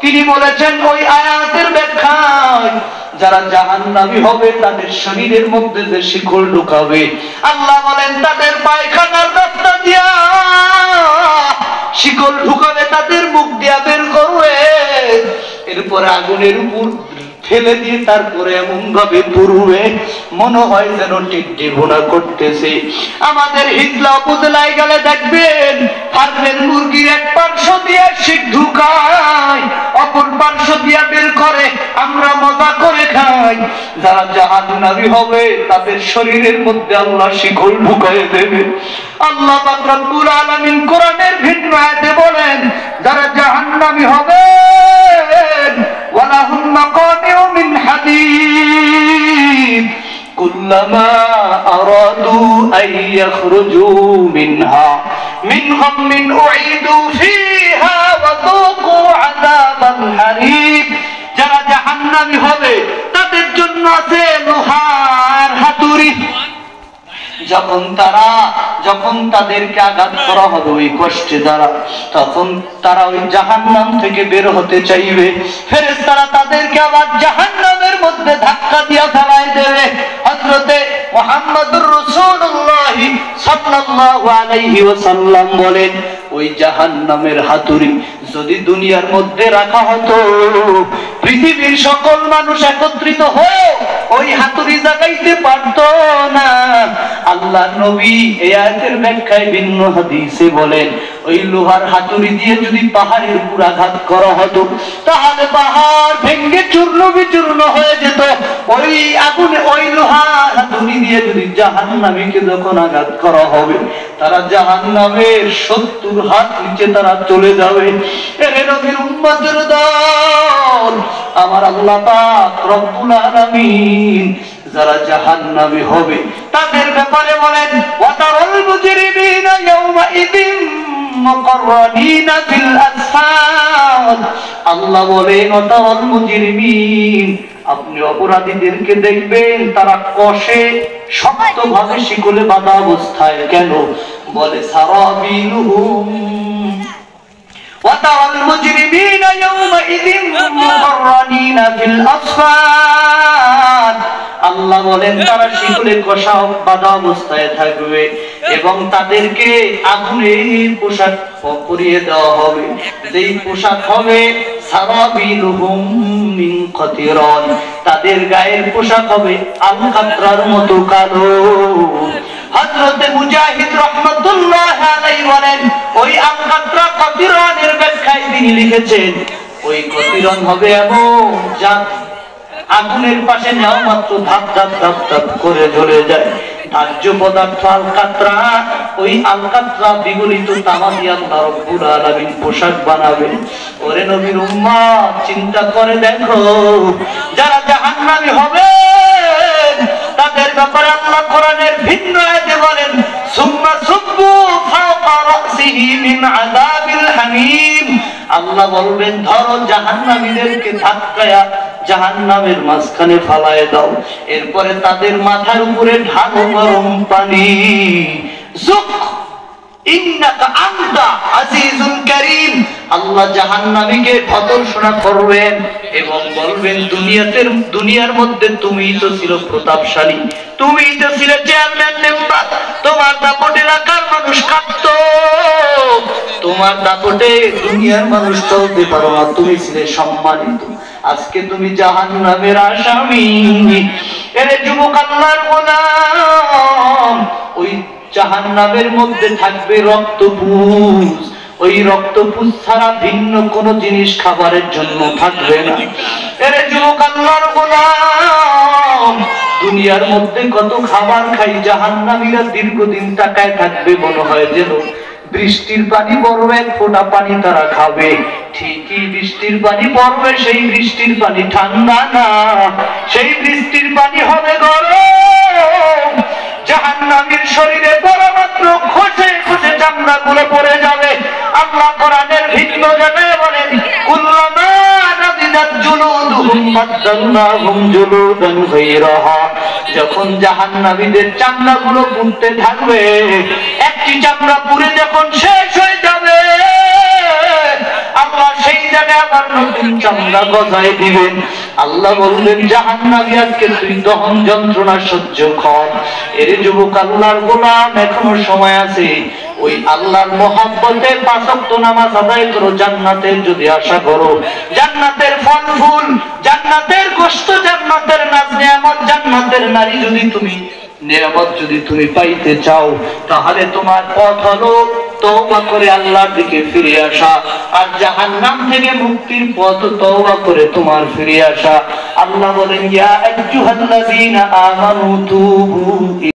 তিনি বলেছেন ওই আয়াতের ব্যাখ্যায় যারা জাহান্নামী হবে তাদের শরীরের মধ্যে যে শিকল ঢুকাবে, আল্লাহ বলেন তাদের পায়খানার রাস্তা দিয়া শিকল ঢুকাবে, তাদের মুখ দিয়া বের করবে, এরপরে আগুনের উপর ফেলে দিয়ে তারপরে এমন ভাবে পুরুবে মনে হয় যেন টিকটি ভুনা করতেছে। আমাদের হিজলা উপজেলায় গেলে দেখবেন ফার্মের মুরগির এক পার্শ্ব দিয়ে শিক ঢুকায়, অপর পার্শ্ব দিয়া বের করে, আমরা মজা করে খাই। যারা জাহান্নামী হবে তাদের শরীরের মধ্যে আল্লাহ শিকল ঢুকায় দেবে। আল্লাহ পাক রব্বুল আলামিন কোরআনের ভিন্ন আয়াতে বলেন যারা জাহান্নামী হবে ওয়ালাহুম মাকামিউ মিন হাদীদ কুল্লামা আরাদু আন ইয়াখরুজু মিনহা মিন গাম্মিন উঈদু ফীহা ওয়া যুকু আযাবাল হারিক। যারা জাহান্নামী হবে তাদের জন্য আছে লোহার হাতুড়ি। যখন তাদেরকে আঘাত করা হবে ওই কষ্টে তখন তারা ওই জাহান্নাম থেকে বের হতে চাইবে, ফেরেশতারা তাদেরকে আবার জাহান্নামের মধ্যে ধাক্কা দিয়ে ফেলাই দেবে। হযরতে মুহাম্মদুর রাসূলুল্লাহ সাল্লাল্লাহু আলাইহি ওয়াসাল্লাম বলেন ওই জাহান্নামের হাতুড়ি যদি দুনিয়ার মধ্যে রাখা হতো, পৃথিবীর সকল মানুষ একত্রিত হয়ে ওই হাতুড়ি জাগাইতে পারতো না। আল্লাহ নবী এই আয়াতের ব্যাখ্যায় ভিন্ন হাদিসে বলেন ওই লোহার হাতুড়ি দিয়ে যদি পাহাড়ের উপর আঘাত করা হতো তাহলে পাহাড় ভেঙে চূর্ণ বিচূর্ণ হয়ে যেত। ওই আগুনে ওই লোহার হাতুড়ি দিয়ে যদি জাহান্নামীকে যখন আঘাত করা হবে তারা জাহান্নামের 70 হাত নিচে তারা চলে যাবে। এরে নবীর উম্মতের দল, আমার আল্লাহ পাক রব্বুল আলামিন যারা জাহান্নামী হবে তাদের ব্যাপারে বলেন ওয়াতারাল মুজরিমিনা ইয়াওমাইযিন মুকাররানিনা ফিল আসফাদ। আল্লাহ বলেন ওয়াতারাল মুজরিমিন, আপনি অপরাধীদেরকে দেখবেন তারা কষে শক্তভাবে শিকলে বাঁধা অবস্থায়। কেন? বলে সারাবিলুহুম ওয়াতারাল মুজরিমিনা ইয়াওমাইযিন মুকাররানিনা ফিল আসফাদ। আল্লাহ বলেন তারা শিকলে কষা বাঁধা অবস্থায় থাকবে এবং তাদেরকে আগুনের পোশাক পরিয়ে দেওয়া হবে, যেই পোশাক হবে সারাবিলুহুম মিন কাতিরান, তাদের গায়ের পোশাক হবে আলকাতরার মতো কালো। হযরতে মুজাহিদ রাহমাতুল্লাহ আলাইহি বলেন ওই আলকাতরা কাতিরানের ব্যাখ্যায় তিনি লিখেছেন ওই কাতিরান হবে এমন যা আগুনের পাশে নেওয়া মাত্র ধাপ ধাপ ধাপ ধাপ করে জ্বলে যায়। ধার্য পদার্থ আলকাতরা, ওই আলকাতরা বিগলিত তামা দিয়ে আল্লাহ রব্বুল আলামিন পোশাক বানাবেন। ওরে নবীর উম্মত চিন্তা করে দেখো যারা জাহান্নামী হবে তাদের ব্যাপারে আল্লাহ কোরআনের ভিন্ন আয়াতে বলেন সুম্মা সুব্বু ফাওকা রাসিহি মিন আযাবিল হামিম। আল্লাহ বলবেন ধরো জাহান্নামীদেরকে ধাক্কায়া জাহান্নামের মাঝখানে ফালায় দাও, এরপরে তাদের মাথার উপরে ঢালো গরম পানি। যুক ইন্নাকা আনতা আজিজুল কারীম। আল্লাহ জাহান্নামীকে ভর্ৎসনা করবেন এবং বলবেন দুনিয়ার মধ্যে তুমিই তো ছিল প্রতাপশালী, তুমিই তো ছিলে চেয়ারম্যান মেম্বার, তোমার দাপটে এলাকার মানুষ কাঁদতো, তোমার দাপটে দুনিয়ার মানুষ চলতে পারো না, তুমি ছিলে সম্মানিত, আজকে তুমি জাহান্নামের আসামি। এরে যুবক আল্লাহর গোলাম, ওই জাহান্নামের মধ্যে থাকবে রক্তপুঞ্জ, ওই রক্তপুঞ্জ ছাড়া ভিন্ন কোন জিনিস খাবারের জন্য থাকবে না। এরে যুবক আল্লাহর গোলাম, দুনিয়ার মধ্যে কত খাবার খাই, জাহান্নামীরা দীর্ঘদিন তাকায় থাকবে মনে হয় যেন বৃষ্টির পানি পড়বে, এক ফোঁটা পানি তারা খাবে, ঠিকই বৃষ্টির পানি পড়বে, সেই বৃষ্টির পানি ঠান্ডা না, সেই বৃষ্টির পানি হবে গরম। জাহান্নামীর শরীরে পড়া মাত্র খসে খসে চামড়াগুলো পড়ে যাবে। আল্লাহ কোরআনের ভিন্ন জায়গায় বলেন কুল্লামা নাদিজাত জুলুদুহুম বাদদালনাহুম জুলুদান গায়রাহা। যখন জাহান্নামীদের চামড়াগুলো পুড়তে থাকবে, একটি চামড়া পুড়ে যখন শেষ হয়ে যাবে আল্লাহ সেই জায়গায় আবার নতুন চামড়া গজায় দিবেন। আল্লাহ বললেন জাহান্নামী আজকে তুই দহন যন্ত্রণা সহ্য কর। এর যুবক আল্লাহর গোলাম এখনো সময় আছে, ওই আল্লাহর মহব্বতে 5 ওয়াক্ত নামাজ আদায় করো, জান্নাতের যদি আশা করো, জান্নাতের ফল ফুল, জান্নাতের গোশত, জান্নাতের নাজ নিয়ামত, জান্নাতের নারী যদি তুমি নিয়ামত যদি তুমি পাইতে চাও, তাহলে তোমার পথ হলো তওবা করে আল্লাহর দিকে ফিরে আসা, আর জাহান্নাম থেকে মুক্তির পথ তওবা করে তোমার ফিরে আসা। আল্লাহ বলেন ইয়া আইয়ুহাল্লাযীনা আমানু তুবু